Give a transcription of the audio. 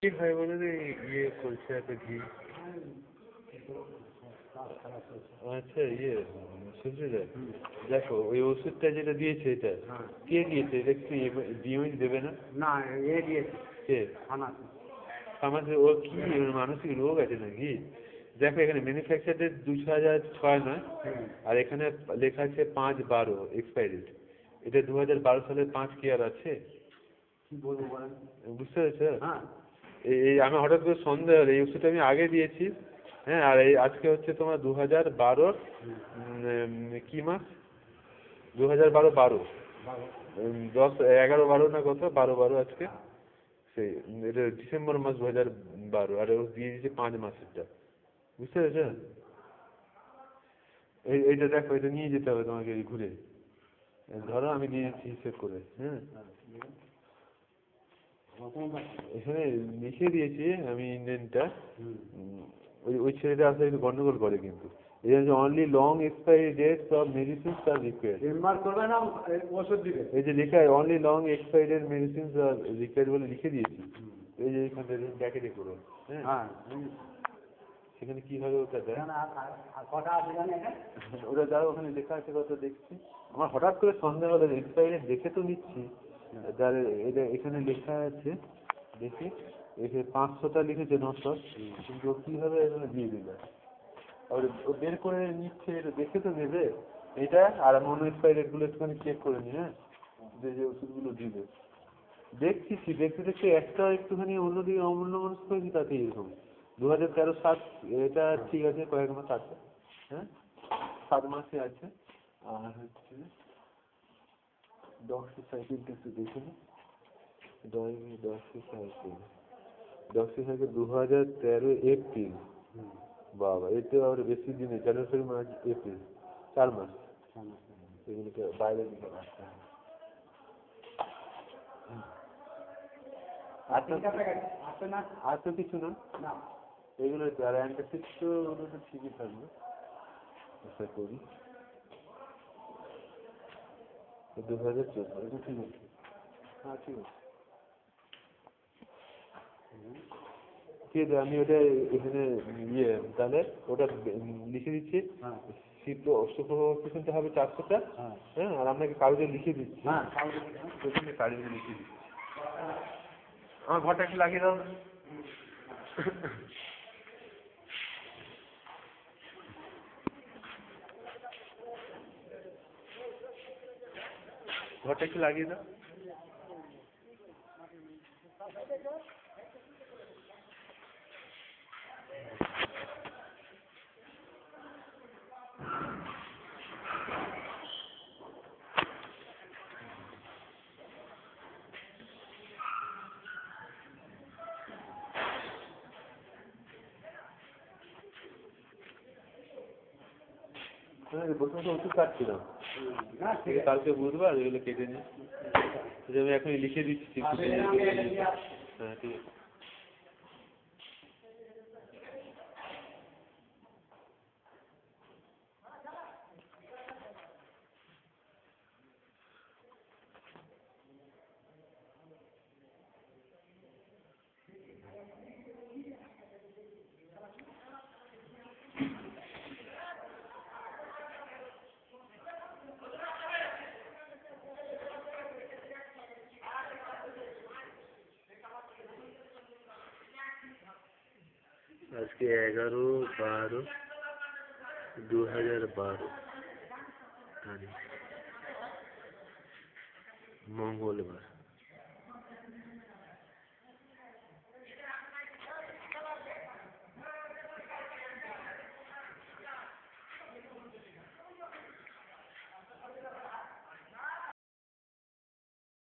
কি হয় বলে রে ইয়ে করছে এত ঘি আচ্ছা সুশ্রীদা দেখো ওই ওষুধটা যেটা দিয়েছে এটা কে দিয়েছে এটা কি ডিএমএইচ দেবে না? না এ দিয়েছে কে? ফার্মাসি। আমাদের ও কি মানসিক রোগ আছে নাকি? দেখো এখানে ম্যানুফ্যাকচারের 2006 নয়, আর এখানে লেখা আছে 5/12 এক্সপায়ারি। এটা 2012 সালের 5 কি আর আছে? কি বলবো বলেন? বুঝতে পেরেছো? হ্যাঁ এই আমি হঠাৎ করে সন্দেহ হলো, এই ওষুধটা আমি আগে দিয়েছি। হ্যাঁ, আর এই আজকে হচ্ছে তোমার 2012 কি মাস? 2012 10 11 12 না কত 12 আজকে সেই এটা ডিসেম্বর মাস 2012, আর ও দিয়ে দিয়েছে 5 মাসেরটা। বুঝতে পেরেছো? এইটা দেখো, এটা নিয়ে যেতে হবে তোমাকে ঘুরে। ধরো আমি দিয়ে দিচ্ছি হিসেব করে। হ্যাঁ, এখানে লিখে দিয়েছি আমি ইন্ডিয়ানটা। ওই ওই ছেলেটা আসলে একটু গন্ডগোল করে কিন্তু। এই যে only long expiry dates of medicines are required. Chamber করবে না ওষুধ দিবে। এই যে লেখা only long expiry date medicines are required বলে লিখে দিয়েছি। এই যে এখানে ব্র্যাকেটে করে। হ্যাঁ, সেখানে কি হবে ওটা দেখ। কটা আছে জানি এখানে? ওটা যাও, ওখানে লেখা আছে কত দেখছি। আমার হঠাৎ করে সন্দেহ হলো, এক্সপায়ারি ডেট দেখে তো নিচ্ছি। যার এটা এখানে লেখা আছে দেখি, এখানে 500টা লিখেছে 900, কিন্তু ও কীভাবে এখানে দিয়ে দিল। আর ও বের করে নিচ্ছে, এটা দেখে তো নেবে এটা। আর আমি অন্য এক্সপায়ারি ডেটগুলো একটুখানি চেক করে নিই। হ্যাঁ, যে ওষুধগুলো দিবে দেখছি দেখতে একটা একটুখানি অন্যদিকে অন্যমনস্ক হয়েছি, তাতে এরকম 2013 7 এটা ঠিক আছে, কয়েক মাস আছে। হ্যাঁ, 7 মাসে আছে। আর হচ্ছে ডক্সিসাইক্লিনটা একটু দেখে নি। Doxycycline 2013 April. বাবা, এতে আবার বেশি দিনে, জানুয়ারি ফেব্রুয়ারি মার্চ এপ্রিল 4 মাস। এগুলোকে বাইরে দিকে রাখতে হবে। আর তো কিছু না, এগুলো আর অ্যান্টাসিড তো ওগুলো তো ঠিকই থাকবে আশা করি। 2014 এটা ঠিক আছে। হ্যাঁ, ঠিক আছে, ঠিক আছে। আমি ওটা এখানে তাহলে ওটা লিখে দিচ্ছি। শুনতে হবে 400টা। হ্যাঁ, আর আপনাকে কাগজে লিখে দিচ্ছি। হ্যাঁ, কাগজে লিখে দিচ্ছি। আমার ঘরটা একটু লাগিয়ে দাও। ঘরটা একটু লাগিয়ে দাও। বসে ওষুধ কাটছিলাম। কালকে বুধবার, এগুলো কেটে নিই। আমি এখন লিখে দিচ্ছি। হ্যাঁ, ঠিক আছে। আজকে 11/12/2012 মঙ্গলবার।